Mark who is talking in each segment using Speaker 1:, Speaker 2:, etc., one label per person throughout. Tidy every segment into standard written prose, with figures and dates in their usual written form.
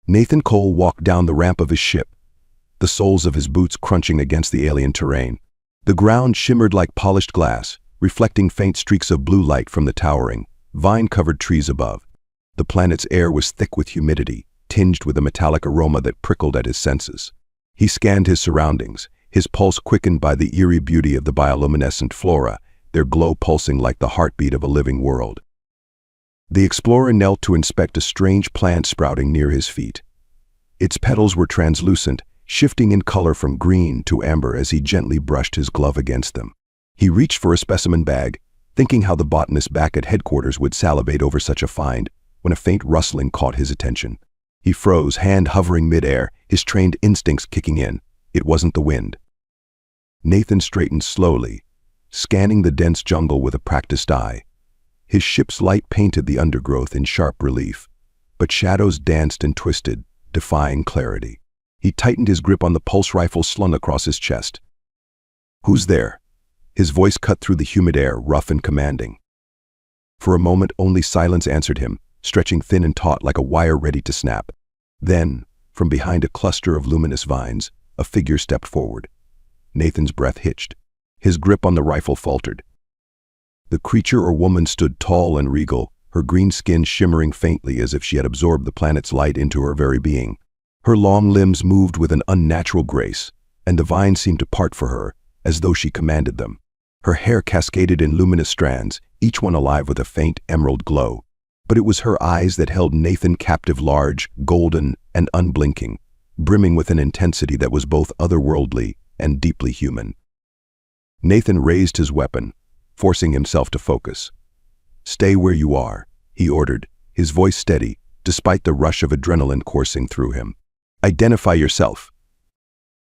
Speaker 1: Nathan Cole walked down the ramp of his ship, the soles of his boots crunching against the alien terrain. The ground shimmered like polished glass, reflecting faint streaks of blue light from the towering, vine-covered trees above. The planet's air was thick with humidity, tinged with a metallic aroma that prickled at his senses. He scanned his surroundings, his pulse quickened by the eerie beauty of the bioluminescent flora, their glow pulsing like the heartbeat of a living world. The explorer knelt to inspect a strange plant sprouting near his feet. Its petals were translucent, shifting in color from green to amber as he gently brushed his glove against them. He reached for a specimen bag, thinking how the botanist back at headquarters would salivate over such a find, when a faint rustling caught his attention. He froze, hand hovering midair, his trained instincts kicking in. It wasn't the wind. Nathan straightened slowly, scanning the dense jungle with a practiced eye. His ship's light painted the undergrowth in sharp relief, but shadows danced and twisted, defying clarity. He tightened his grip on the pulse rifle slung across his chest. "Who's there?" His voice cut through the humid air, rough and commanding. For a moment, only silence answered him, stretching thin and taut like a wire ready to snap. Then, from behind a cluster of luminous vines, a figure stepped forward. Nathan's breath hitched. His grip on the rifle faltered. The creature or woman stood tall and regal, her green skin shimmering faintly as if she had absorbed the planet's light into her very being. Her long limbs moved with an unnatural grace, and the vines seemed to part for her, as though she commanded them. Her hair cascaded in luminous strands, each one alive with a faint emerald glow. But it was her eyes that held Nathan captive, large, golden, and unblinking, brimming with an intensity that was both otherworldly and deeply human. Nathan raised his weapon, forcing himself to focus. "Stay where you are," he ordered, his voice steady, despite the rush of adrenaline coursing through him. "Identify yourself."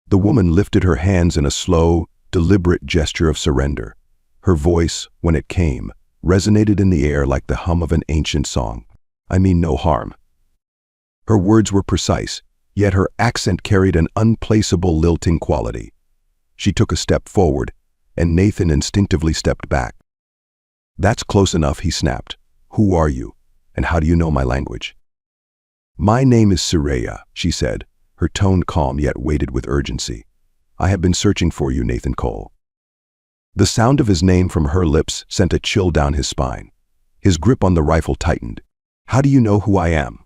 Speaker 1: The woman lifted her hands in a slow, deliberate gesture of surrender. Her voice, when it came, resonated in the air like the hum of an ancient song. "I mean no harm." Her words were precise, yet her accent carried an unplaceable lilting quality. She took a step forward, and Nathan instinctively stepped back. "That's close enough," he snapped. "Who are you, and how do you know my language?" "My name is Saraya," she said, her tone calm yet weighted with urgency. "I have been searching for you, Nathan Cole." The sound of his name from her lips sent a chill down his spine. His grip on the rifle tightened. "How do you know who I am?"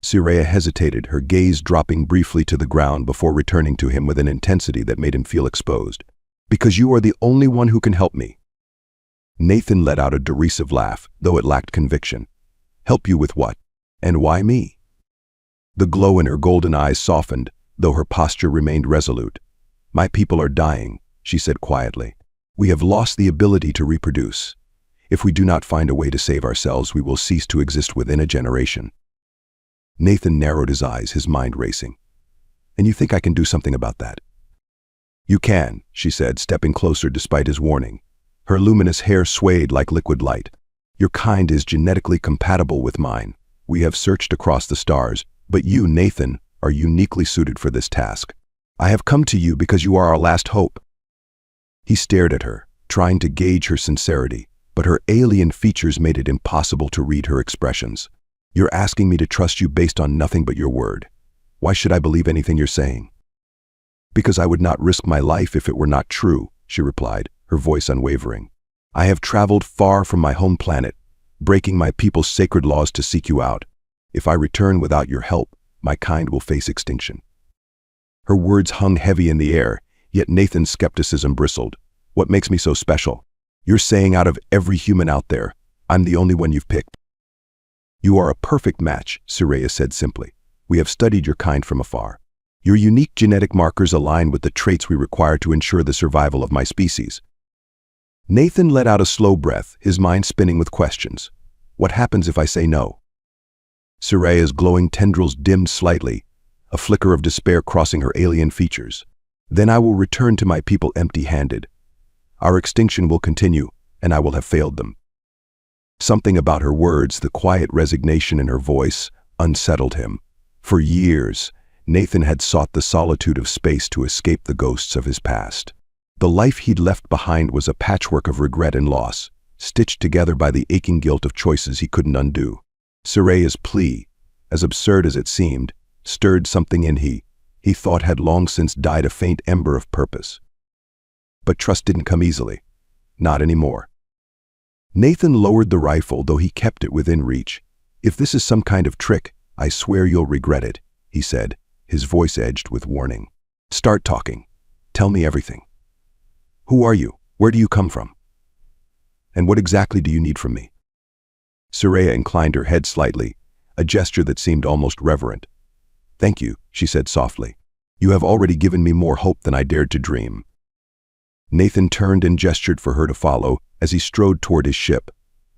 Speaker 1: Saraya hesitated, her gaze dropping briefly to the ground before returning to him with an intensity that made him feel exposed. "Because you are the only one who can help me." Nathan let out a derisive laugh, though it lacked conviction. "Help you with what? And why me?" The glow in her golden eyes softened, though her posture remained resolute. "My people are dying," she said quietly. "We have lost the ability to reproduce. If we do not find a way to save ourselves, we will cease to exist within a generation." Nathan narrowed his eyes, his mind racing. "And you think I can do something about that?" "You can," she said, stepping closer despite his warning. Her luminous hair swayed like liquid light. "Your kind is genetically compatible with mine. We have searched across the stars, but you, Nathan, are uniquely suited for this task. I have come to you because you are our last hope." He stared at her, trying to gauge her sincerity, but her alien features made it impossible to read her expressions. "You're asking me to trust you based on nothing but your word. Why should I believe anything you're saying?" "Because I would not risk my life if it were not true," she replied, her voice unwavering. "I have traveled far from my home planet, breaking my people's sacred laws to seek you out. If I return without your help, my kind will face extinction." Her words hung heavy in the air, yet Nathan's skepticism bristled. "What makes me so special? You're saying out of every human out there, I'm the only one you've picked." "You are a perfect match," Saraya said simply. "We have studied your kind from afar. Your unique genetic markers align with the traits we require to ensure the survival of my species." Nathan let out a slow breath, his mind spinning with questions. "What happens if I say no?" Saraya's glowing tendrils dimmed slightly, a flicker of despair crossing her alien features. "Then I will return to my people empty-handed. Our extinction will continue, and I will have failed them." Something about her words, the quiet resignation in her voice, unsettled him. For years, Nathan had sought the solitude of space to escape the ghosts of his past. The life he'd left behind was a patchwork of regret and loss, stitched together by the aching guilt of choices he couldn't undo. Saraya's plea, as absurd as it seemed, stirred something in he thought had long since died, a faint ember of purpose. But trust didn't come easily. Not anymore. Nathan lowered the rifle, though he kept it within reach. "If this is some kind of trick, I swear you'll regret it," he said, his voice edged with warning. "Start talking. Tell me everything. Who are you? Where do you come from? And what exactly do you need from me?" Soraya inclined her head slightly, a gesture that seemed almost reverent. "Thank you," she said softly. "You have already given me more hope than I dared to dream." Nathan turned and gestured for her to follow as he strode toward his ship.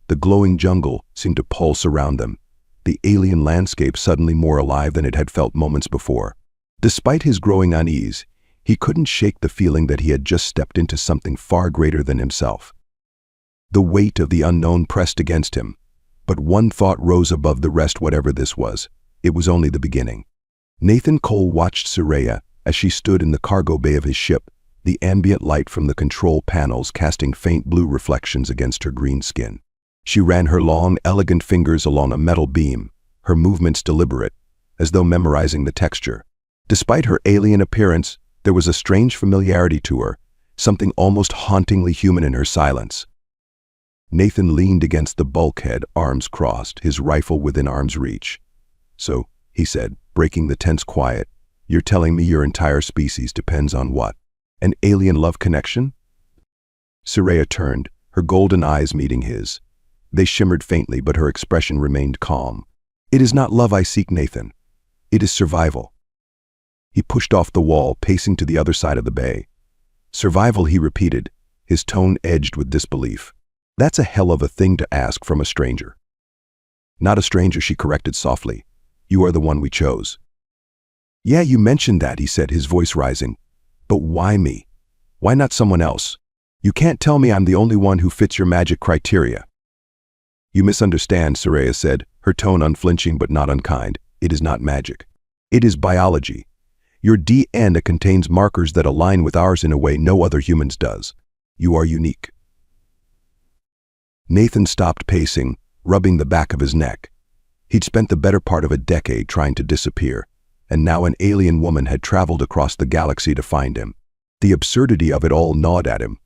Speaker 1: The glowing jungle seemed to pulse around them, the alien landscape suddenly more alive than it had felt moments before. Despite his growing unease, he couldn't shake the feeling that he had just stepped into something far greater than himself. The weight of the unknown pressed against him, but one thought rose above the rest. Whatever this was, it was only the beginning. Nathan Cole watched Soraya as she stood in the cargo bay of his ship, the ambient light from the control panels casting faint blue reflections against her green skin. She ran her long, elegant fingers along a metal beam, her movements deliberate, as though memorizing the texture. Despite her alien appearance, there was a strange familiarity to her, something almost hauntingly human in her silence. Nathan leaned against the bulkhead, arms crossed, his rifle within arm's reach. "So," he said, breaking the tense quiet, "you're telling me your entire species depends on what? An alien love connection?" Soraya turned, her golden eyes meeting his. They shimmered faintly, but her expression remained calm. "It is not love I seek, Nathan. It is survival." He pushed off the wall, pacing to the other side of the bay. "Survival," he repeated, his tone edged with disbelief. "That's a hell of a thing to ask from a stranger." "Not a stranger," she corrected softly. "You are the one we chose." "Yeah, you mentioned that," he said, his voice rising. "But why me? Why not someone else? You can't tell me I'm the only one who fits your magic criteria." "You misunderstand," Soraya said, her tone unflinching but not unkind. "It is not magic. It is biology. Your DNA contains markers that align with ours in a way no other humans does. You are unique." Nathan stopped pacing, rubbing the back of his neck. He'd spent the better part of a decade trying to disappear, and now an alien woman had traveled across the galaxy to find him. The absurdity of it all gnawed at him.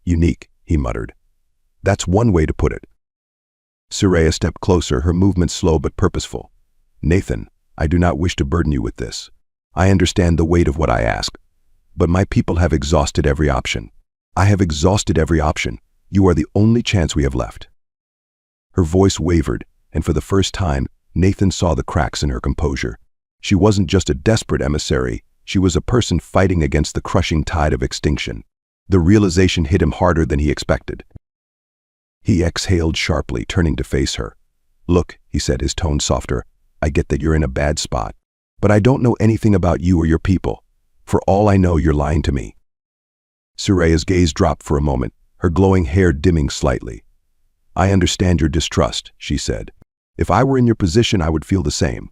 Speaker 1: "Unique," he muttered. "That's one way to put it." Soraya stepped closer, her movements slow but purposeful. "Nathan, I do not wish to burden you with this. I understand the weight of what I ask, but my people have exhausted every option. I have exhausted every option. You are the only chance we have left." Her voice wavered, and for the first time, Nathan saw the cracks in her composure. She wasn't just a desperate emissary, she was a person fighting against the crushing tide of extinction. The realization hit him harder than he expected. He exhaled sharply, turning to face her. "Look," he said, his tone softer, "I get that you're in a bad spot, but I don't know anything about you or your people. For all I know, you're lying to me." Soraya's gaze dropped for a moment, her glowing hair dimming slightly. "I understand your distrust," she said. "If I were in your position, I would feel the same."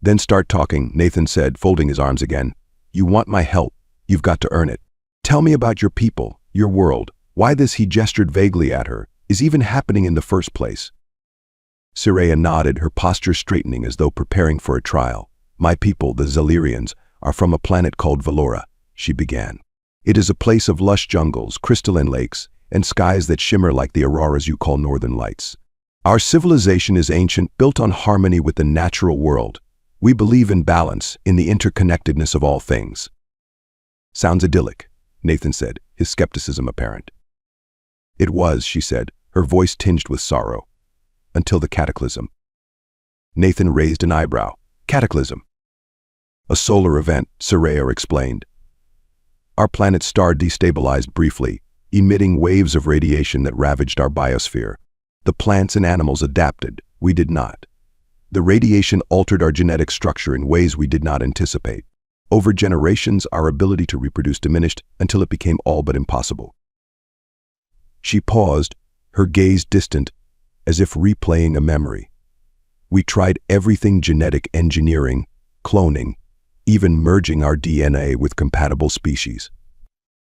Speaker 1: "Then start talking," Nathan said, folding his arms again. "You want my help. You've got to earn it. Tell me about your people, your world, why this," he gestured vaguely at her, "is even happening in the first place." Soraya nodded, her posture straightening as though preparing for a trial. "My people, the Zalirians, are from a planet called Valora," she began. "It is a place of lush jungles, crystalline lakes, and skies that shimmer like the auroras you call northern lights. Our civilization is ancient, built on harmony with the natural world. We believe in balance, in the interconnectedness of all things." "Sounds idyllic," Nathan said, his skepticism apparent. "It was," she said, her voice tinged with sorrow. "Until the cataclysm." Nathan raised an eyebrow. "Cataclysm?" "A solar event," Soraya explained. "Our planet's star destabilized briefly, emitting waves of radiation that ravaged our biosphere. The plants and animals adapted, we did not. The radiation altered our genetic structure in ways we did not anticipate. Over generations, our ability to reproduce diminished until it became all but impossible." She paused, her gaze distant, as if replaying a memory. "We tried everything: genetic engineering, cloning, even merging our DNA with compatible species.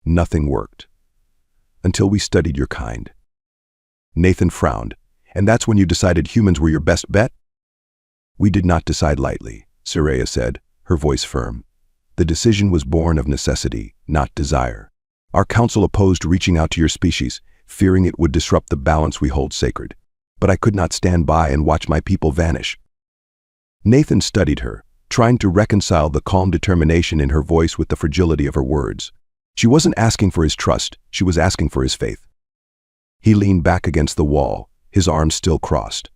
Speaker 1: Nothing worked. Until we studied your kind." Nathan frowned. "And that's when you decided humans were your best bet?" We did not decide lightly, Soraya said, her voice firm. The decision was born of necessity, not desire. Our council opposed reaching out to your species, fearing it would disrupt the balance we hold sacred. But I could not stand by and watch my people vanish. Nathan studied her, trying to reconcile the calm determination in her voice with the fragility of her words. She wasn't asking for his trust, she was asking for his faith. He leaned back against the wall, his arms still crossed.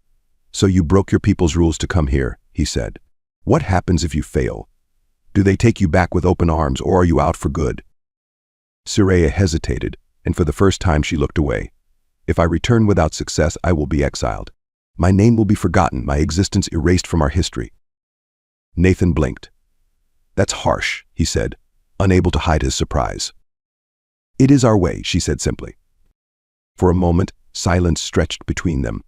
Speaker 1: So you broke your people's rules to come here, he said. What happens if you fail? Do they take you back with open arms, or are you out for good? Soraya hesitated, and for the first time she looked away. If I return without success, I will be exiled. My name will be forgotten, my existence erased from our history. Nathan blinked. That's harsh, he said, unable to hide his surprise. It is our way, she said simply. For a moment, silence stretched between them,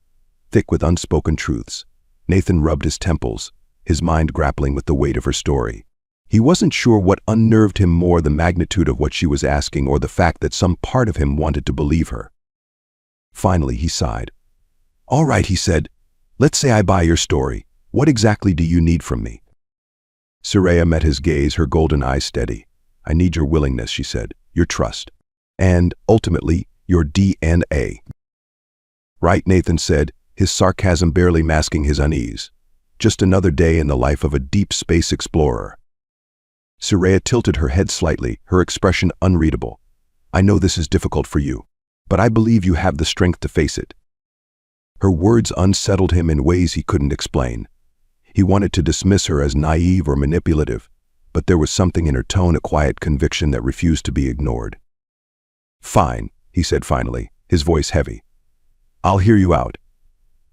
Speaker 1: thick with unspoken truths. Nathan rubbed his temples, his mind grappling with the weight of her story. He wasn't sure what unnerved him more, the magnitude of what she was asking or the fact that some part of him wanted to believe her. Finally, he sighed. All right, he said. Let's say I buy your story. What exactly do you need from me? Soraya met his gaze, her golden eyes steady. I need your willingness, she said, your trust, and, ultimately, your DNA. Right, Nathan said, his sarcasm barely masking his unease. Just another day in the life of a deep space explorer. Soraya tilted her head slightly, her expression unreadable. I know this is difficult for you, but I believe you have the strength to face it. Her words unsettled him in ways he couldn't explain. He wanted to dismiss her as naive or manipulative, but there was something in her tone, a quiet conviction that refused to be ignored. Fine, he said finally, his voice heavy. I'll hear you out.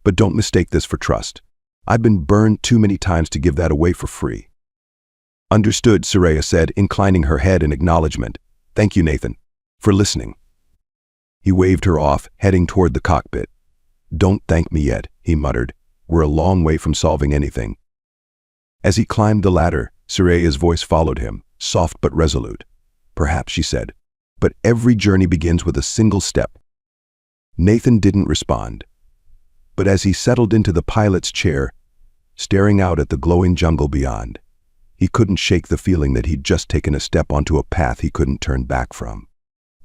Speaker 1: But don't mistake this for trust. I've been burned too many times to give that away for free. Understood, Soraya said, inclining her head in acknowledgement. Thank you, Nathan, for listening. He waved her off, heading toward the cockpit. Don't thank me yet, he muttered. We're a long way from solving anything. As he climbed the ladder, Soraya's voice followed him, soft but resolute. Perhaps, she said, but every journey begins with a single step. Nathan didn't respond. But as he settled into the pilot's chair, staring out at the glowing jungle beyond, he couldn't shake the feeling that he'd just taken a step onto a path he couldn't turn back from.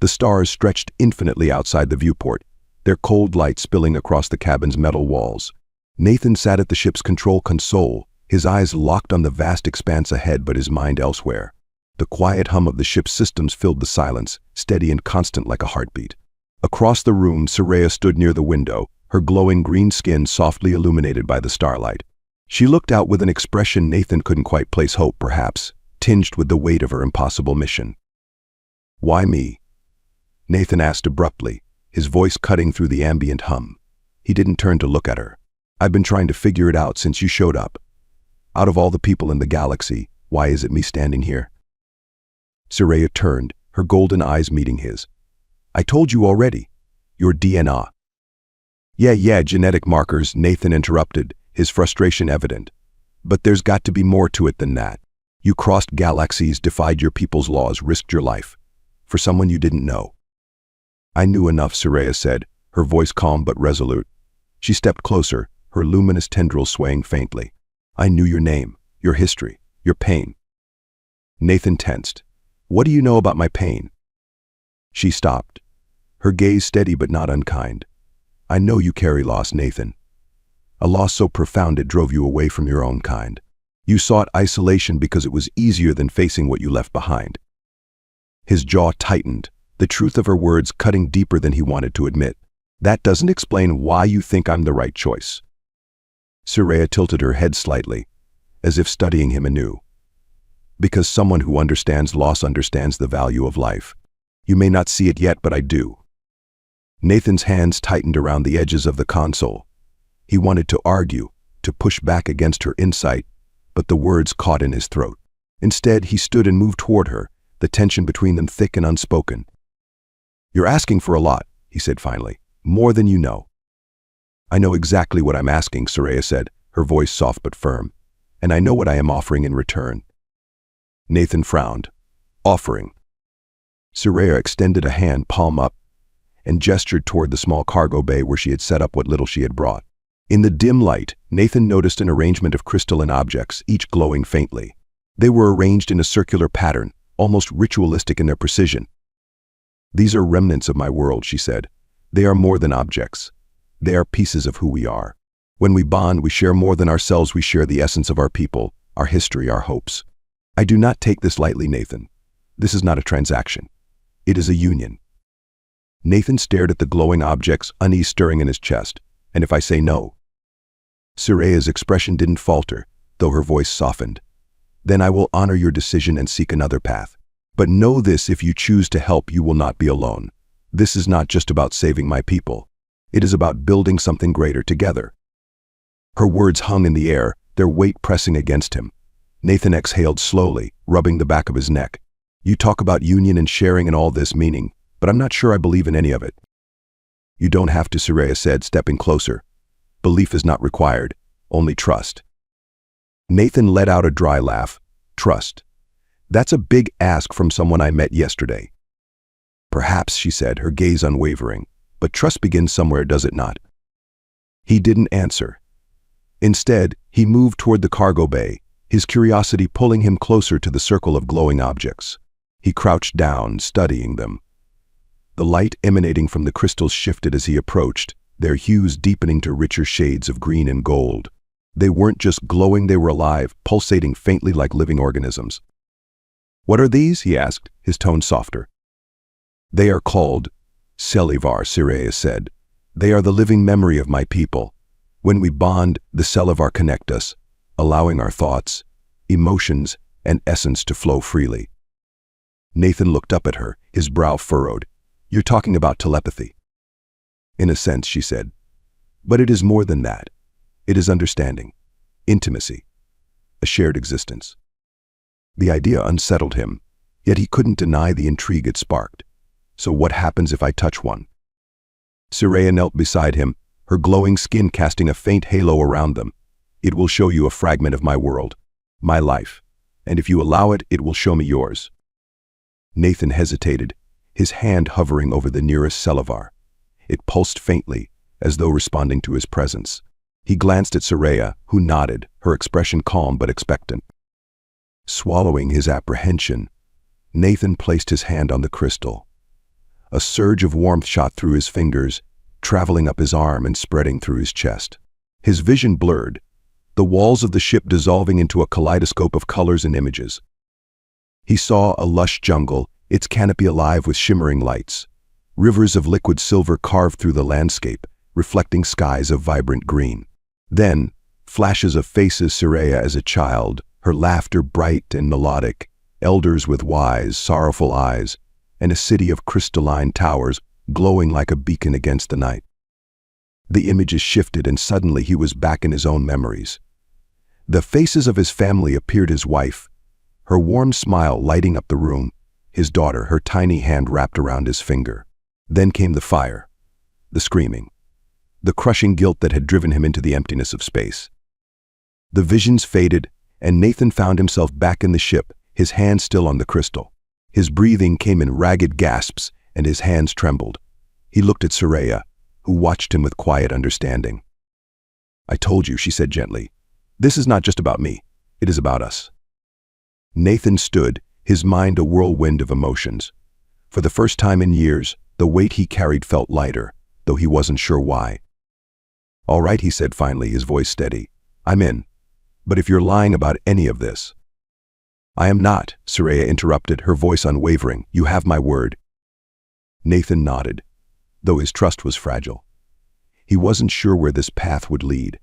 Speaker 1: The stars stretched infinitely outside the viewport, their cold light spilling across the cabin's metal walls. Nathan sat at the ship's control console, his eyes locked on the vast expanse ahead but his mind elsewhere. The quiet hum of the ship's systems filled the silence, steady and constant like a heartbeat. Across the room, Soraya stood near the window, her glowing green skin softly illuminated by the starlight. She looked out with an expression Nathan couldn't quite place, hope perhaps, tinged with the weight of her impossible mission. Why me? Nathan asked abruptly, his voice cutting through the ambient hum. He didn't turn to look at her. I've been trying to figure it out since you showed up. Out of all the people in the galaxy, why is it me standing here? Soraya turned, her golden eyes meeting his. I told you already. Your DNA. Yeah, genetic markers, Nathan interrupted, his frustration evident. But there's got to be more to it than that. You crossed galaxies, defied your people's laws, risked your life. For someone you didn't know. I knew enough, Soraya said, her voice calm but resolute. She stepped closer, her luminous tendrils swaying faintly. I knew your name, your history, your pain. Nathan tensed. What do you know about my pain? She stopped, her gaze steady but not unkind. I know you carry loss, Nathan. A loss so profound it drove you away from your own kind. You sought isolation because it was easier than facing what you left behind. His jaw tightened, the truth of her words cutting deeper than he wanted to admit. That doesn't explain why you think I'm the right choice. Soraya tilted her head slightly, as if studying him anew. Because someone who understands loss understands the value of life. You may not see it yet, but I do. Nathan's hands tightened around the edges of the console. He wanted to argue, to push back against her insight, but the words caught in his throat. Instead, he stood and moved toward her, the tension between them thick and unspoken. You're asking for a lot, he said finally, more than you know. I know exactly what I'm asking, Soraya said, her voice soft but firm, and I know what I am offering in return. Nathan frowned. Offering. Soraya extended a hand, palm up, and gestured toward the small cargo bay where she had set up what little she had brought. In the dim light, Nathan noticed an arrangement of crystalline objects, each glowing faintly. They were arranged in a circular pattern, almost ritualistic in their precision. "These are remnants of my world," she said. "They are more than objects. They are pieces of who we are. When we bond, we share more than ourselves. We share the essence of our people, our history, our hopes. I do not take this lightly, Nathan. This is not a transaction. It is a union." Nathan stared at the glowing objects, unease stirring in his chest. "And if I say no?" Soraya's expression didn't falter, though her voice softened. "Then I will honor your decision and seek another path. But know this, if you choose to help, you will not be alone. This is not just about saving my people. It is about building something greater together." Her words hung in the air, their weight pressing against him. Nathan exhaled slowly, rubbing the back of his neck. "You talk about union and sharing and all this meaning, but I'm not sure I believe in any of it." "You don't have to," Soraya said, stepping closer. "Belief is not required, only trust." Nathan let out a dry laugh. "Trust? That's a big ask from someone I met yesterday." "Perhaps," she said, her gaze unwavering, "but trust begins somewhere, does it not?" He didn't answer. Instead, he moved toward the cargo bay, his curiosity pulling him closer to the circle of glowing objects. He crouched down, studying them. The light emanating from the crystals shifted as he approached, their hues deepening to richer shades of green and gold. They weren't just glowing, they were alive, pulsating faintly like living organisms. "What are these?" he asked, his tone softer. "They are called Selivar," Soraya said. "They are the living memory of my people. When we bond, the Selivar connect us, allowing our thoughts, emotions, and essence to flow freely." Nathan looked up at her, his brow furrowed. "You're talking about telepathy." "In a sense," she said. "But it is more than that. It is understanding, intimacy, a shared existence." The idea unsettled him, yet he couldn't deny the intrigue it sparked. "So what happens if I touch one?" Soraya knelt beside him, her glowing skin casting a faint halo around them. "It will show you a fragment of my world, my life, and if you allow it, it will show me yours." Nathan hesitated, his hand hovering over the nearest Selivar. It pulsed faintly, as though responding to his presence. He glanced at Soraya, who nodded, her expression calm but expectant. Swallowing his apprehension, Nathan placed his hand on the crystal. A surge of warmth shot through his fingers, traveling up his arm and spreading through his chest. His vision blurred, the walls of the ship dissolving into a kaleidoscope of colors and images. He saw a lush jungle, its canopy alive with shimmering lights. Rivers of liquid silver carved through the landscape, reflecting skies of vibrant green. Then, flashes of faces: Soraya as a child, her laughter bright and melodic, elders with wise, sorrowful eyes, and a city of crystalline towers glowing like a beacon against the night. The images shifted, and suddenly he was back in his own memories. The faces of his family appeared: his wife, her warm smile lighting up the room, his daughter, her tiny hand wrapped around his finger. Then came the fire, the screaming, the crushing guilt that had driven him into the emptiness of space. The visions faded, and Nathan found himself back in the ship, his hand still on the crystal. His breathing came in ragged gasps, and his hands trembled. He looked at Soraya, who watched him with quiet understanding. "I told you," she said gently. "This is not just about me. It is about us." Nathan stood, his mind a whirlwind of emotions. For the first time in years, the weight he carried felt lighter, though he wasn't sure why. "All right," he said finally, his voice steady. "I'm in. But if you're lying about any of this—" "I am not," Soraya interrupted, her voice unwavering. "You have my word." Nathan nodded, though his trust was fragile. He wasn't sure where this path would lead.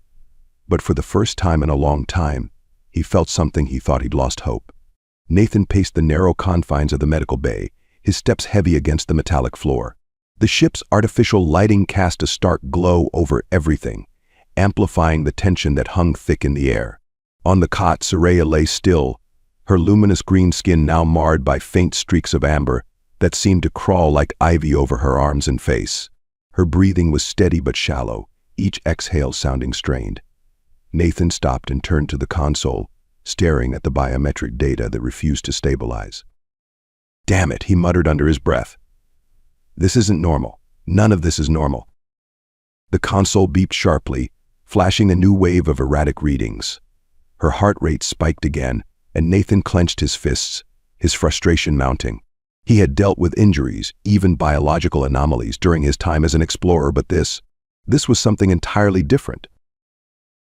Speaker 1: But for the first time in a long time, he felt something he thought he'd lost hope. Nathan paced the narrow confines of the medical bay, his steps heavy against the metallic floor. The ship's artificial lighting cast a stark glow over everything, amplifying the tension that hung thick in the air. On the cot, Soraya lay still, her luminous green skin now marred by faint streaks of amber that seemed to crawl like ivy over her arms and face. Her breathing was steady but shallow, each exhale sounding strained. Nathan stopped and turned to the console, staring at the biometric data that refused to stabilize. "Damn it," he muttered under his breath. "This isn't normal. None of this is normal." The console beeped sharply, flashing a new wave of erratic readings. Her heart rate spiked again, and Nathan clenched his fists, his frustration mounting. He had dealt with injuries, even biological anomalies, during his time as an explorer, but this was something entirely different.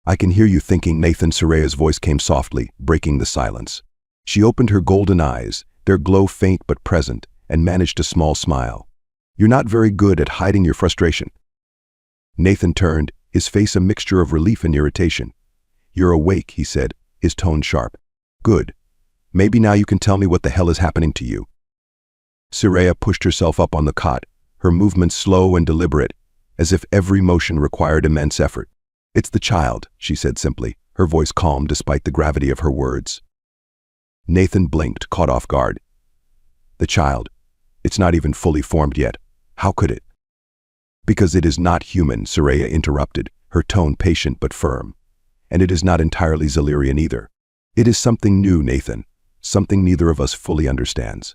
Speaker 1: "I can hear you thinking," Nathan. Soraya's voice came softly, breaking the silence. She opened her golden eyes, their glow faint but present, and managed a small smile. "You're not very good at hiding your frustration." Nathan turned, his face a mixture of relief and irritation. "You're awake," he said, his tone sharp. "Good. Maybe now you can tell me what the hell is happening to you." Soraya pushed herself up on the cot, her movements slow and deliberate, as if every motion required immense effort. "It's the child," she said simply, her voice calm despite the gravity of her words. Nathan blinked, caught off guard. "The child? It's not even fully formed yet. How could it?" "Because it is not human," Soraya interrupted, her tone patient but firm. "And it is not entirely Xelerian either. It is something new, Nathan, something neither of us fully understands."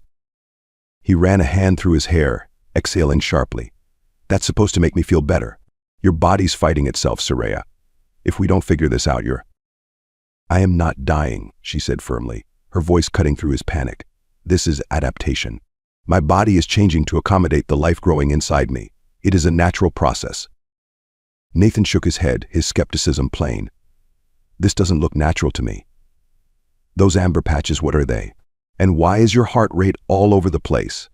Speaker 1: He ran a hand through his hair, exhaling sharply. "That's supposed to make me feel better. Your body's fighting itself, Soraya. If we don't figure this out, you're—" "I am not dying," she said firmly, her voice cutting through his panic. "This is adaptation. My body is changing to accommodate the life growing inside me. It is a natural process." Nathan shook his head, his skepticism plain. "This doesn't look natural to me." "Those amber patches, what are they? And why is your heart rate all over the place?"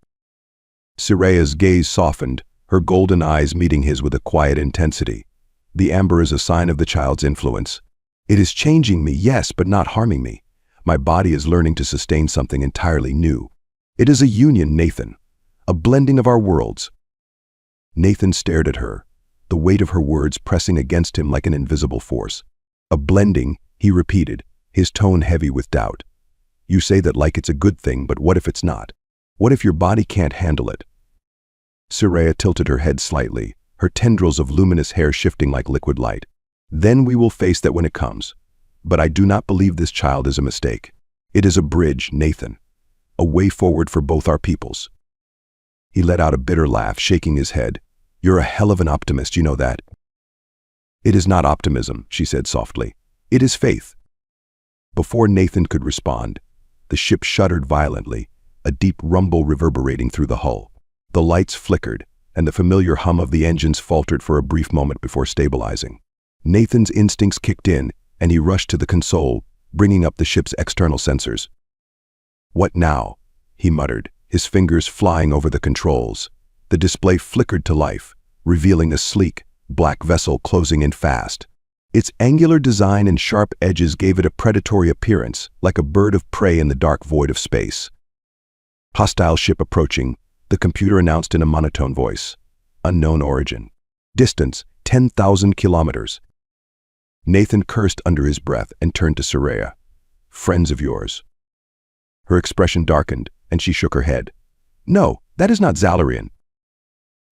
Speaker 1: Soraya's gaze softened, her golden eyes meeting his with a quiet intensity. "The amber is a sign of the child's influence. It is changing me, yes, but not harming me. My body is learning to sustain something entirely new. It is a union, Nathan, a blending of our worlds." Nathan stared at her, the weight of her words pressing against him like an invisible force. "A blending," he repeated, his tone heavy with doubt. "You say that like it's a good thing, but what if it's not? What if your body can't handle it?" Soraya tilted her head slightly, her tendrils of luminous hair shifting like liquid light. "Then we will face that when it comes. But I do not believe this child is a mistake. It is a bridge, Nathan. A way forward for both our peoples." He let out a bitter laugh, shaking his head. "You're a hell of an optimist, you know that." "It is not optimism," she said softly. "It is faith." Before Nathan could respond, the ship shuddered violently, a deep rumble reverberating through the hull. The lights flickered, and the familiar hum of the engines faltered for a brief moment before stabilizing. Nathan's instincts kicked in, and he rushed to the console, bringing up the ship's external sensors. "What now?" he muttered, his fingers flying over the controls. The display flickered to life, revealing a sleek, black vessel closing in fast. Its angular design and sharp edges gave it a predatory appearance, like a bird of prey in the dark void of space. "Hostile ship approaching," the computer announced in a monotone voice. "Unknown origin. Distance, 10,000 kilometers." Nathan cursed under his breath and turned to Soraya. "Friends of yours." Her expression darkened, and she shook her head. "No, that is not Xelerian."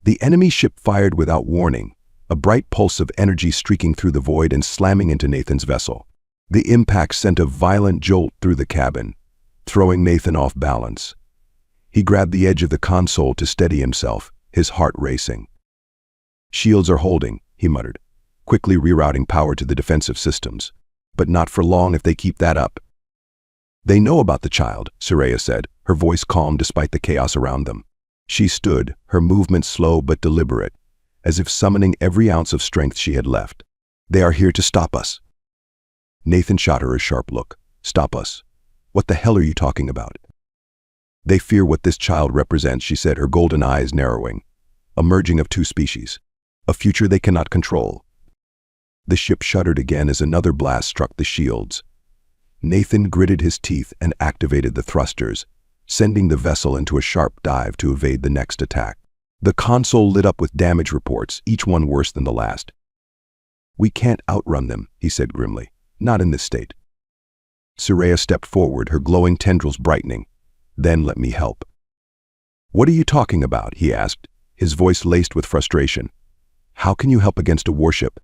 Speaker 1: The enemy ship fired without warning, a bright pulse of energy streaking through the void and slamming into Nathan's vessel. The impact sent a violent jolt through the cabin, throwing Nathan off balance. He grabbed the edge of the console to steady himself, his heart racing. "Shields are holding," he muttered, quickly rerouting power to the defensive systems. "But not for long if they keep that up." "They know about the child," Soraya said, her voice calm despite the chaos around them. She stood, her movements slow but deliberate, as if summoning every ounce of strength she had left. "They are here to stop us." Nathan shot her a sharp look. "Stop us? What the hell are you talking about?" "They fear what this child represents," she said, her golden eyes narrowing. "A merging of two species. A future they cannot control." The ship shuddered again as another blast struck the shields. Nathan gritted his teeth and activated the thrusters, sending the vessel into a sharp dive to evade the next attack. The console lit up with damage reports, each one worse than the last. "We can't outrun them," he said grimly. "Not in this state." Soraya stepped forward, her glowing tendrils brightening. "Then let me help." "What are you talking about?" he asked, his voice laced with frustration. "How can you help against a warship?"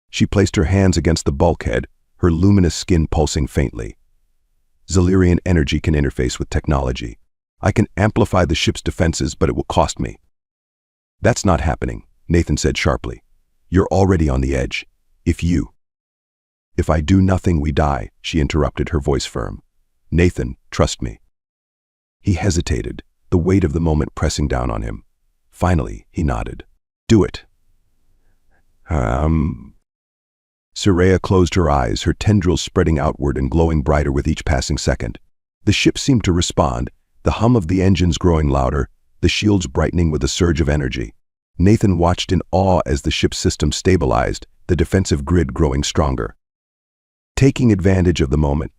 Speaker 1: She placed her hands against the bulkhead, her luminous skin pulsing faintly. "Xelerian energy can interface with technology. I can amplify the ship's defenses, but it will cost me." "That's not happening," Nathan said sharply. "You're already on the edge. If I do nothing, we die, she interrupted, her voice firm. Nathan, trust me. He hesitated, the weight of the moment pressing down on him. Finally, he nodded. Do it. Soraya closed her eyes, her tendrils spreading outward and glowing brighter with each passing second. The ship seemed to respond, the hum of the engines growing louder, the shields brightening with a surge of energy. Nathan watched in awe as the ship's system stabilized, the defensive grid growing stronger. Taking advantage of the moment,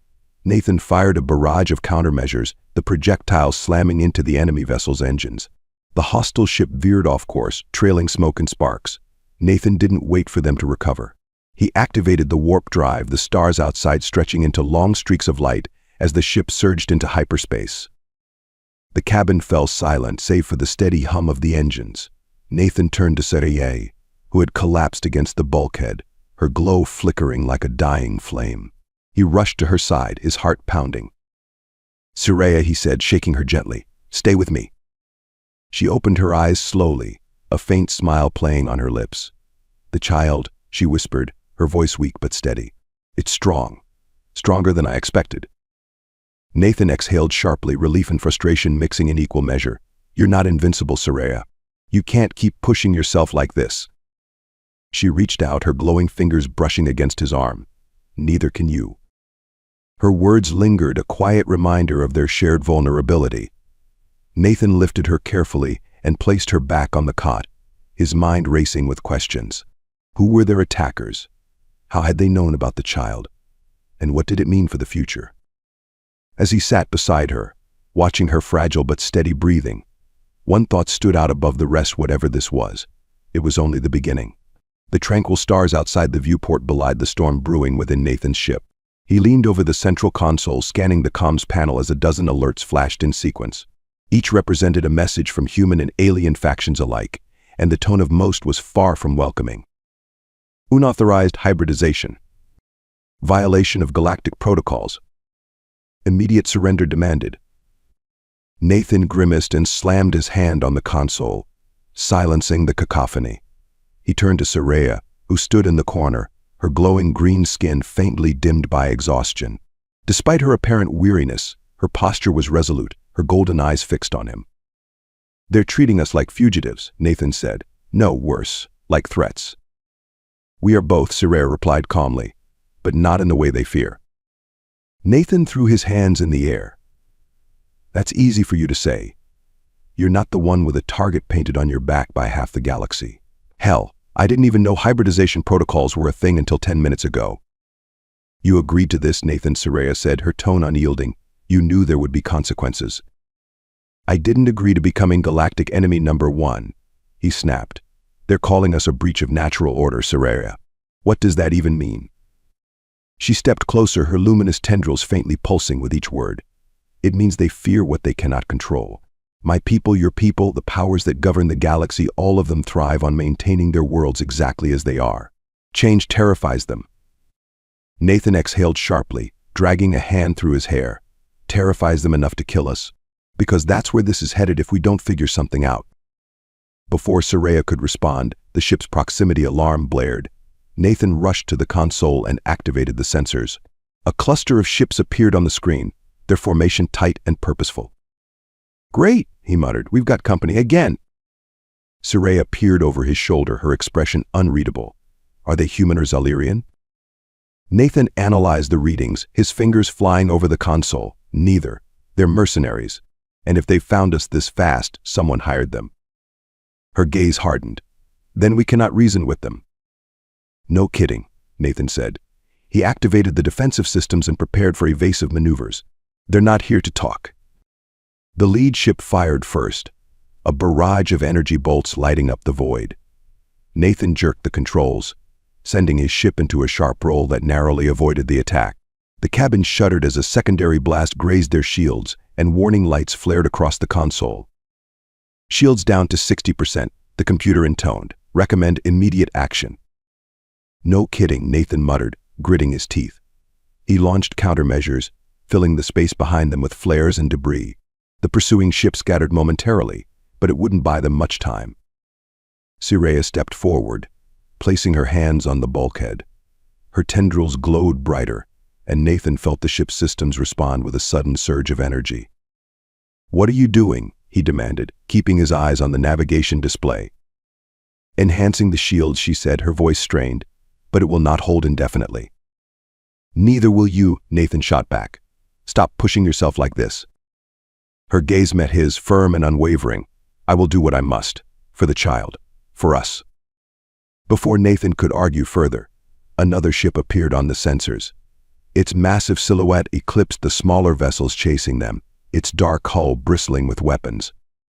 Speaker 1: Nathan fired a barrage of countermeasures, the projectiles slamming into the enemy vessel's engines. The hostile ship veered off course, trailing smoke and sparks. Nathan didn't wait for them to recover. He activated the warp drive, the stars outside stretching into long streaks of light as the ship surged into hyperspace. The cabin fell silent, save for the steady hum of the engines. Nathan turned to Soraya, who had collapsed against the bulkhead, her glow flickering like a dying flame. He rushed to her side, his heart pounding. Soraya, he said, shaking her gently, stay with me. She opened her eyes slowly, a faint smile playing on her lips. The child, she whispered, her voice weak but steady. It's strong, stronger than I expected. Nathan exhaled sharply, relief and frustration mixing in equal measure. You're not invincible, Soraya. You can't keep pushing yourself like this. She reached out, her glowing fingers brushing against his arm. Neither can you. Her words lingered, a quiet reminder of their shared vulnerability. Nathan lifted her carefully and placed her back on the cot, his mind racing with questions. Who were their attackers? How had they known about the child? And what did it mean for the future? As he sat beside her, watching her fragile but steady breathing, one thought stood out above the rest. Whatever this was, it was only the beginning. The tranquil stars outside the viewport belied the storm brewing within Nathan's ship. He leaned over the central console, scanning the comms panel as a dozen alerts flashed in sequence. Each represented a message from human and alien factions alike, and the tone of most was far from welcoming. Unauthorized hybridization. Violation of galactic protocols. Immediate surrender demanded. Nathan grimaced and slammed his hand on the console, silencing the cacophony. He turned to Soraya, who stood in the corner, her glowing green skin faintly dimmed by exhaustion. Despite her apparent weariness, her posture was resolute, her golden eyes fixed on him. They're treating us like fugitives, Nathan said. No, worse, like threats. We are both, Soraya replied calmly, but not in the way they fear. Nathan threw his hands in the air. That's easy for you to say. You're not the one with a target painted on your back by half the galaxy. Hell, I didn't even know hybridization protocols were a thing until 10 minutes ago. You agreed to this, Nathan, Soraya said, her tone unyielding. You knew there would be consequences. I didn't agree to becoming galactic enemy number 1, he snapped. They're calling us a breach of natural order, Soraya. What does that even mean? She stepped closer, her luminous tendrils faintly pulsing with each word. It means they fear what they cannot control. My people, your people, the powers that govern the galaxy, all of them thrive on maintaining their worlds exactly as they are. Change terrifies them. Nathan exhaled sharply, dragging a hand through his hair. Terrifies them enough to kill us. Because that's where this is headed if we don't figure something out. Before Soraya could respond, the ship's proximity alarm blared. Nathan rushed to the console and activated the sensors. A cluster of ships appeared on the screen, their formation tight and purposeful. Great, he muttered. We've got company again. Soraya peered over his shoulder, her expression unreadable. Are they human or Zalirian? Nathan analyzed the readings, his fingers flying over the console. Neither. They're mercenaries. And if they found us this fast, someone hired them. Her gaze hardened. Then we cannot reason with them. No kidding, Nathan said. He activated the defensive systems and prepared for evasive maneuvers. They're not here to talk. The lead ship fired first, a barrage of energy bolts lighting up the void. Nathan jerked the controls, sending his ship into a sharp roll that narrowly avoided the attack. The cabin shuddered as a secondary blast grazed their shields, and warning lights flared across the console. Shields down to 60%, the computer intoned. Recommend immediate action. No kidding, Nathan muttered, gritting his teeth. He launched countermeasures, filling the space behind them with flares and debris. The pursuing ship scattered momentarily, but it wouldn't buy them much time. Soraya stepped forward, placing her hands on the bulkhead. Her tendrils glowed brighter, and Nathan felt the ship's systems respond with a sudden surge of energy. "What are you doing?" he demanded, keeping his eyes on the navigation display. "Enhancing the shield," she said, her voice strained, "but it will not hold indefinitely." "Neither will you," Nathan shot back. "Stop pushing yourself like this." Her gaze met his, firm and unwavering. "I will do what I must. For the child. For us." Before Nathan could argue further, another ship appeared on the sensors. Its massive silhouette eclipsed the smaller vessels chasing them, its dark hull bristling with weapons.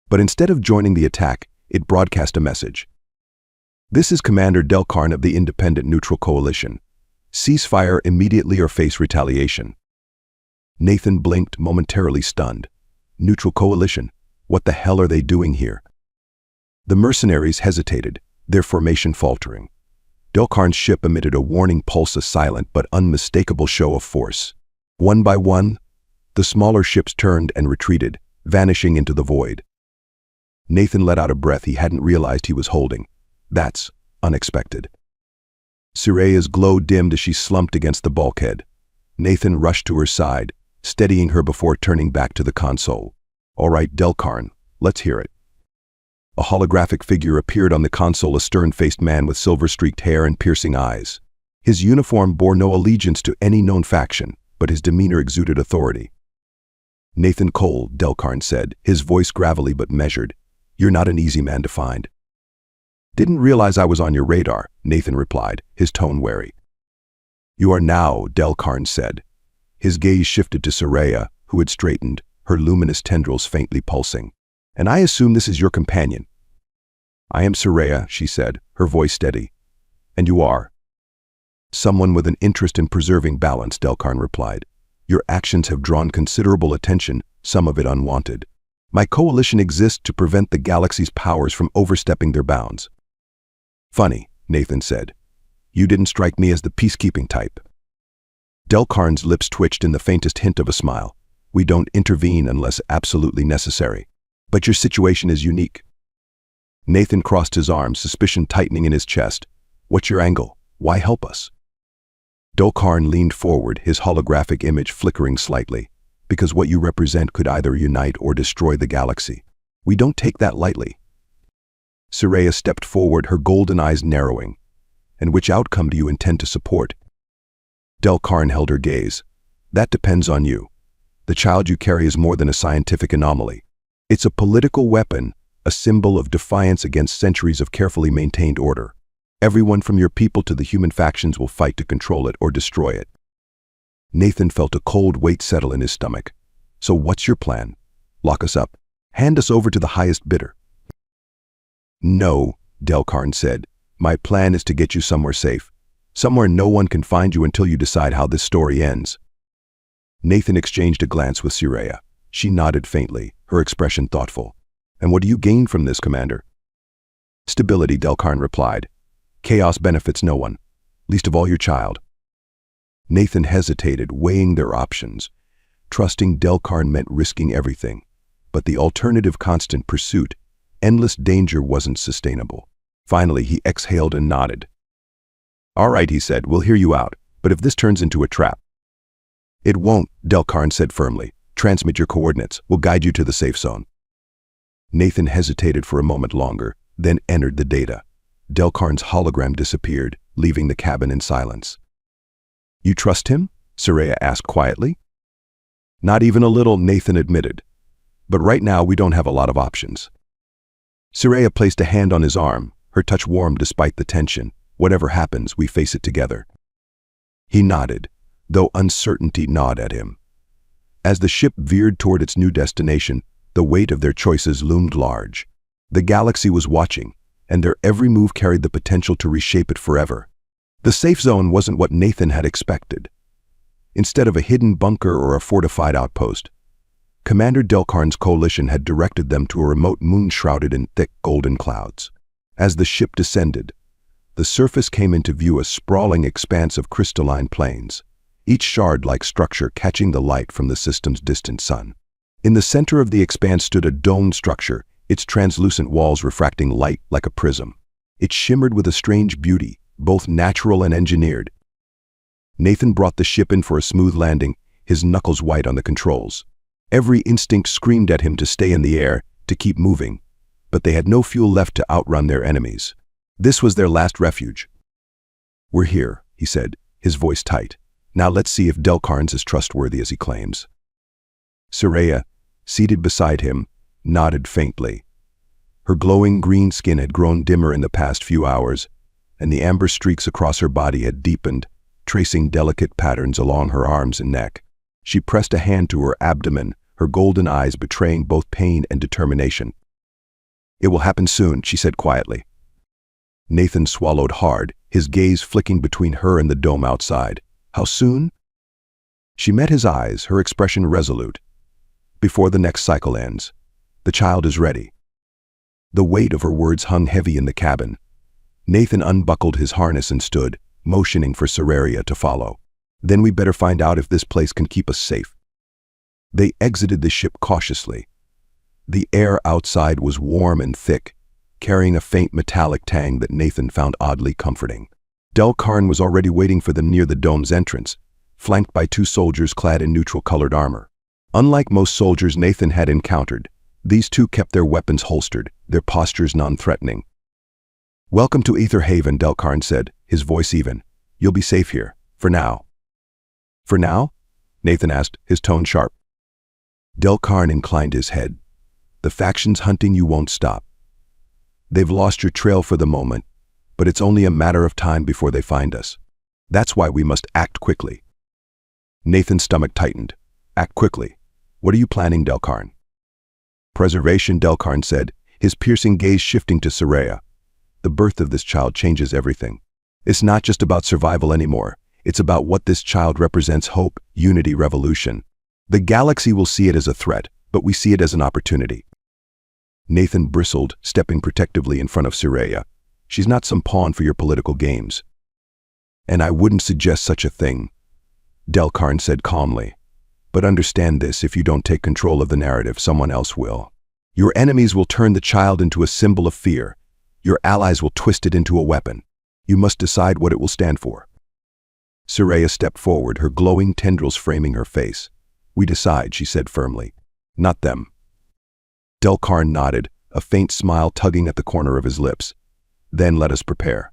Speaker 1: But instead of joining the attack, it broadcast a message. "This is Commander Delcarn of the Independent Neutral Coalition. Cease fire immediately or face retaliation." Nathan blinked, momentarily stunned. Neutral Coalition? What the hell are they doing here? The mercenaries hesitated, their formation faltering. Delcarn's ship emitted a warning pulse, a silent but unmistakable show of force. One by one, the smaller ships turned and retreated, vanishing into the void. Nathan let out a breath he hadn't realized he was holding. That's unexpected. Cyraya's glow dimmed as she slumped against the bulkhead. Nathan rushed to her side, steadying her before turning back to the console. "All right, Delcarn, let's hear it." A holographic figure appeared on the console, a stern-faced man with silver-streaked hair and piercing eyes. His uniform bore no allegiance to any known faction, but his demeanor exuded authority. "Nathan Cole," Delcarn said, his voice gravelly but measured. "You're not an easy man to find." "Didn't realize I was on your radar," Nathan replied, his tone wary. "You are now," Delcarn said. His gaze shifted to Cyraya, who had straightened, her luminous tendrils faintly pulsing. "And I assume this is your companion." "I am Cyraya," she said, her voice steady. "And you are?" "Someone with an interest in preserving balance," Delcarn replied. "Your actions have drawn considerable attention, some of it unwanted. My coalition exists to prevent the galaxy's powers from overstepping their bounds." "Funny," Nathan said. "You didn't strike me as the peacekeeping type." Delcarn's lips twitched in the faintest hint of a smile. "We don't intervene unless absolutely necessary. But your situation is unique." Nathan crossed his arms, suspicion tightening in his chest. "What's your angle? Why help us?" Delcarn leaned forward, his holographic image flickering slightly. "Because what you represent could either unite or destroy the galaxy. We don't take that lightly." Cyraya stepped forward, her golden eyes narrowing. "And which outcome do you intend to support?" Delcarn held her gaze. "That depends on you. The child you carry is more than a scientific anomaly. It's a political weapon, a symbol of defiance against centuries of carefully maintained order. Everyone from your people to the human factions will fight to control it or destroy it." Nathan felt a cold weight settle in his stomach. "So what's your plan? Lock us up? Hand us over to the highest bidder?" "No," Delcarn said. "My plan is to get you somewhere safe. Somewhere no one can find you until you decide how this story ends." Nathan exchanged a glance with Cyraya. She nodded faintly, her expression thoughtful. "And what do you gain from this, Commander?" "Stability," Delcarn replied. "Chaos benefits no one, least of all your child." Nathan hesitated, weighing their options. Trusting Delcarn meant risking everything. But the alternative, constant pursuit, endless danger, wasn't sustainable. Finally, he exhaled and nodded. "All right," he said, "we'll hear you out, but if this turns into a trap—" "It won't," Delcarn said firmly. "Transmit your coordinates. We'll guide you to the safe zone." Nathan hesitated for a moment longer, then entered the data. Delcarn's hologram disappeared, leaving the cabin in silence. "You trust him?" Cyraya asked quietly. "Not even a little," Nathan admitted. "But right now we don't have a lot of options." Cyraya placed a hand on his arm, her touch warm despite the tension. "Whatever happens, we face it together." He nodded, though uncertainty gnawed at him. As the ship veered toward its new destination, the weight of their choices loomed large. The galaxy was watching, and their every move carried the potential to reshape it forever. The safe zone wasn't what Nathan had expected. Instead of a hidden bunker or a fortified outpost, Commander Delcarn's coalition had directed them to a remote moon shrouded in thick golden clouds. As the ship descended, the surface came into view, a sprawling expanse of crystalline plains, each shard-like structure catching the light from the system's distant sun. In the center of the expanse stood a domed structure, its translucent walls refracting light like a prism. It shimmered with a strange beauty, both natural and engineered. Nathan brought the ship in for a smooth landing, his knuckles white on the controls. Every instinct screamed at him to stay in the air, to keep moving, but they had no fuel left to outrun their enemies. This was their last refuge. "We're here," he said, his voice tight. "Now let's see if Delcarne's as trustworthy as he claims." Soraya, seated beside him, nodded faintly. Her glowing green skin had grown dimmer in the past few hours, and the amber streaks across her body had deepened, tracing delicate patterns along her arms and neck. She pressed a hand to her abdomen, her golden eyes betraying both pain and determination. "It will happen soon," she said quietly. Nathan swallowed hard, his gaze flicking between her and the dome outside. "How soon?" She met his eyes, her expression resolute. "Before the next cycle ends. The child is ready." The weight of her words hung heavy in the cabin. Nathan unbuckled his harness and stood, motioning for Soraya to follow. "Then we better find out if this place can keep us safe." They exited the ship cautiously. The air outside was warm and thick, carrying a faint metallic tang that Nathan found oddly comforting. Delcarne was already waiting for them near the dome's entrance, flanked by 2 soldiers clad in neutral-colored armor. Unlike most soldiers Nathan had encountered, these 2 kept their weapons holstered, their postures non-threatening. "Welcome to Ether Haven," Delcarne said, his voice even. "You'll be safe here, for now." "For now?" Nathan asked, his tone sharp. Delcarne inclined his head. "The factions hunting you won't stop. They've lost your trail for the moment, but it's only a matter of time before they find us. That's why we must act quickly." Nathan's stomach tightened. "Act quickly? What are you planning, Delcarne?" "Preservation," Delcarne said, his piercing gaze shifting to Soraya. "The birth of this child changes everything. It's not just about survival anymore. It's about what this child represents: hope, unity, revolution. The galaxy will see it as a threat, but we see it as an opportunity." Nathan bristled, stepping protectively in front of Soraya. "She's not some pawn for your political games." "And I wouldn't suggest such a thing," Delcarne said calmly. "But understand this, if you don't take control of the narrative, someone else will. Your enemies will turn the child into a symbol of fear. Your allies will twist it into a weapon. You must decide what it will stand for." Soraya stepped forward, her glowing tendrils framing her face. "We decide," she said firmly. "Not them." Delcarne nodded, a faint smile tugging at the corner of his lips. "Then let us prepare."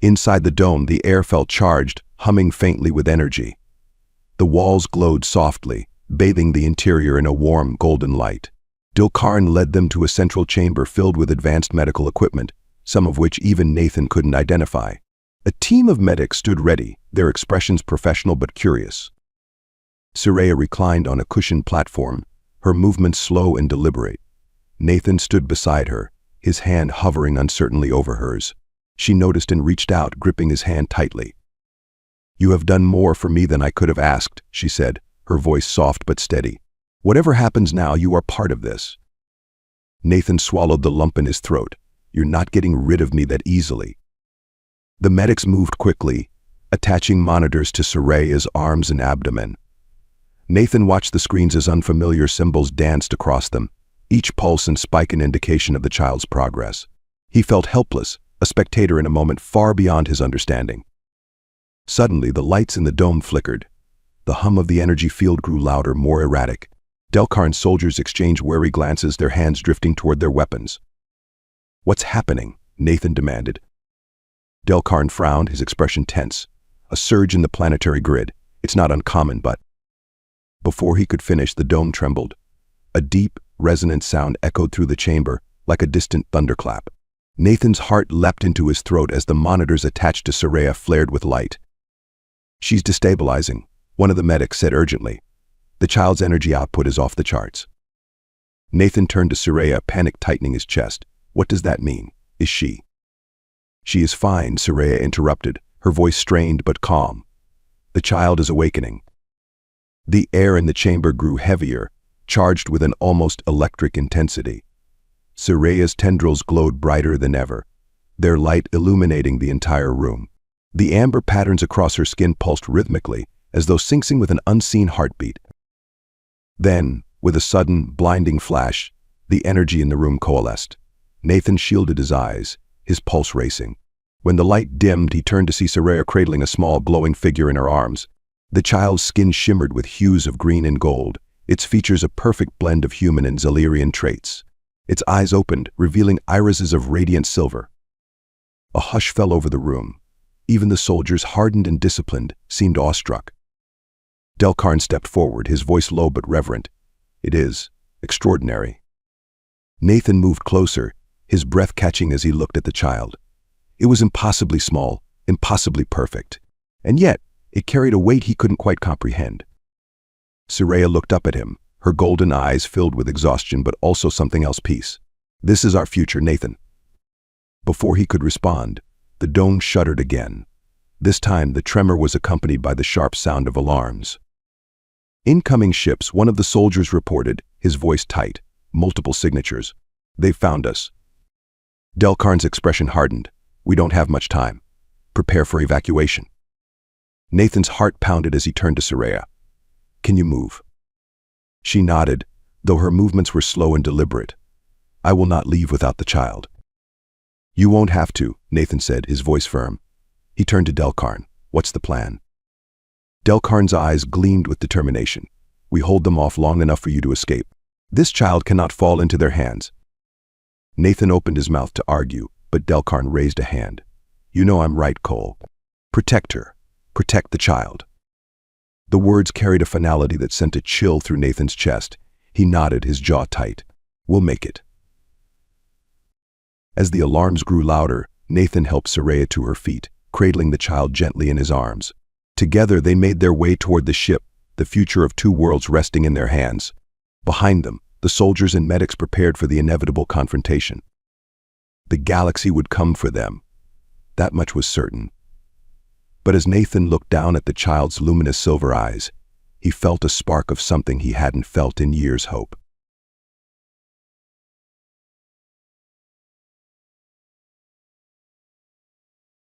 Speaker 1: Inside the dome, the air felt charged, humming faintly with energy. The walls glowed softly, bathing the interior in a warm, golden light. Delcarne led them to a central chamber filled with advanced medical equipment, some of which even Nathan couldn't identify. A team of medics stood ready, their expressions professional but curious. Soraya reclined on a cushioned platform, her movements slow and deliberate. Nathan stood beside her, his hand hovering uncertainly over hers. She noticed and reached out, gripping his hand tightly. "You have done more for me than I could have asked," she said, her voice soft but steady. "Whatever happens now, you are part of this." Nathan swallowed the lump in his throat. "You're not getting rid of me that easily." The medics moved quickly, attaching monitors to Soraya's arms and abdomen. Nathan watched the screens as unfamiliar symbols danced across them, each pulse and spike an indication of the child's progress. He felt helpless, a spectator in a moment far beyond his understanding. Suddenly, the lights in the dome flickered. The hum of the energy field grew louder, more erratic. Delcarne's soldiers exchanged wary glances, their hands drifting toward their weapons. "What's happening?" Nathan demanded. Delcarne frowned, his expression tense. "A surge in the planetary grid. It's not uncommon, but—" Before he could finish, the dome trembled. A deep, resonant sound echoed through the chamber, like a distant thunderclap. Nathan's heart leapt into his throat as the monitors attached to Soraya flared with light. "She's destabilizing," one of the medics said urgently. "The child's energy output is off the charts." Nathan turned to Soraya, panic tightening his chest. "What does that mean? Is she—" "She is fine," Soraya interrupted, her voice strained but calm. "The child is awakening." The air in the chamber grew heavier, charged with an almost electric intensity. Soraya's tendrils glowed brighter than ever, their light illuminating the entire room. The amber patterns across her skin pulsed rhythmically, as though syncing with an unseen heartbeat. Then, with a sudden, blinding flash, the energy in the room coalesced. Nathan shielded his eyes, his pulse racing. When the light dimmed, he turned to see Soraya cradling a small, glowing figure in her arms. The child's skin shimmered with hues of green and gold, its features a perfect blend of human and Xelerian traits. Its eyes opened, revealing irises of radiant silver. A hush fell over the room. Even the soldiers, hardened and disciplined, seemed awestruck. Delcarn stepped forward, his voice low but reverent. "It is extraordinary." Nathan moved closer, his breath catching as he looked at the child. It was impossibly small, impossibly perfect, and yet it carried a weight he couldn't quite comprehend. Soraya looked up at him, her golden eyes filled with exhaustion but also something else, peace. "This is our future, Nathan." Before he could respond, the dome shuddered again. This time the tremor was accompanied by the sharp sound of alarms. "Incoming ships," one of the soldiers reported, his voice tight. "Multiple signatures. They've found us." Delcarn's expression hardened. "We don't have much time. Prepare for evacuation." Nathan's heart pounded as he turned to Soraya. "Can you move?" She nodded, though her movements were slow and deliberate. "I will not leave without the child." "You won't have to," Nathan said, his voice firm. He turned to Delcarn. "What's the plan?" Delcarn's eyes gleamed with determination. "We hold them off long enough for you to escape. This child cannot fall into their hands." Nathan opened his mouth to argue, but Delcarn raised a hand. "You know I'm right, Cole. Protect her. Protect the child." The words carried a finality that sent a chill through Nathan's chest. He nodded, his jaw tight. "We'll make it." As the alarms grew louder, Nathan helped Soraya to her feet, cradling the child gently in his arms. Together they made their way toward the ship, the future of two worlds resting in their hands. Behind them, the soldiers and medics prepared for the inevitable confrontation. The galaxy would come for them. That much was certain. But as Nathan looked down at the child's luminous silver eyes, he felt a spark of something he hadn't felt in years: hope.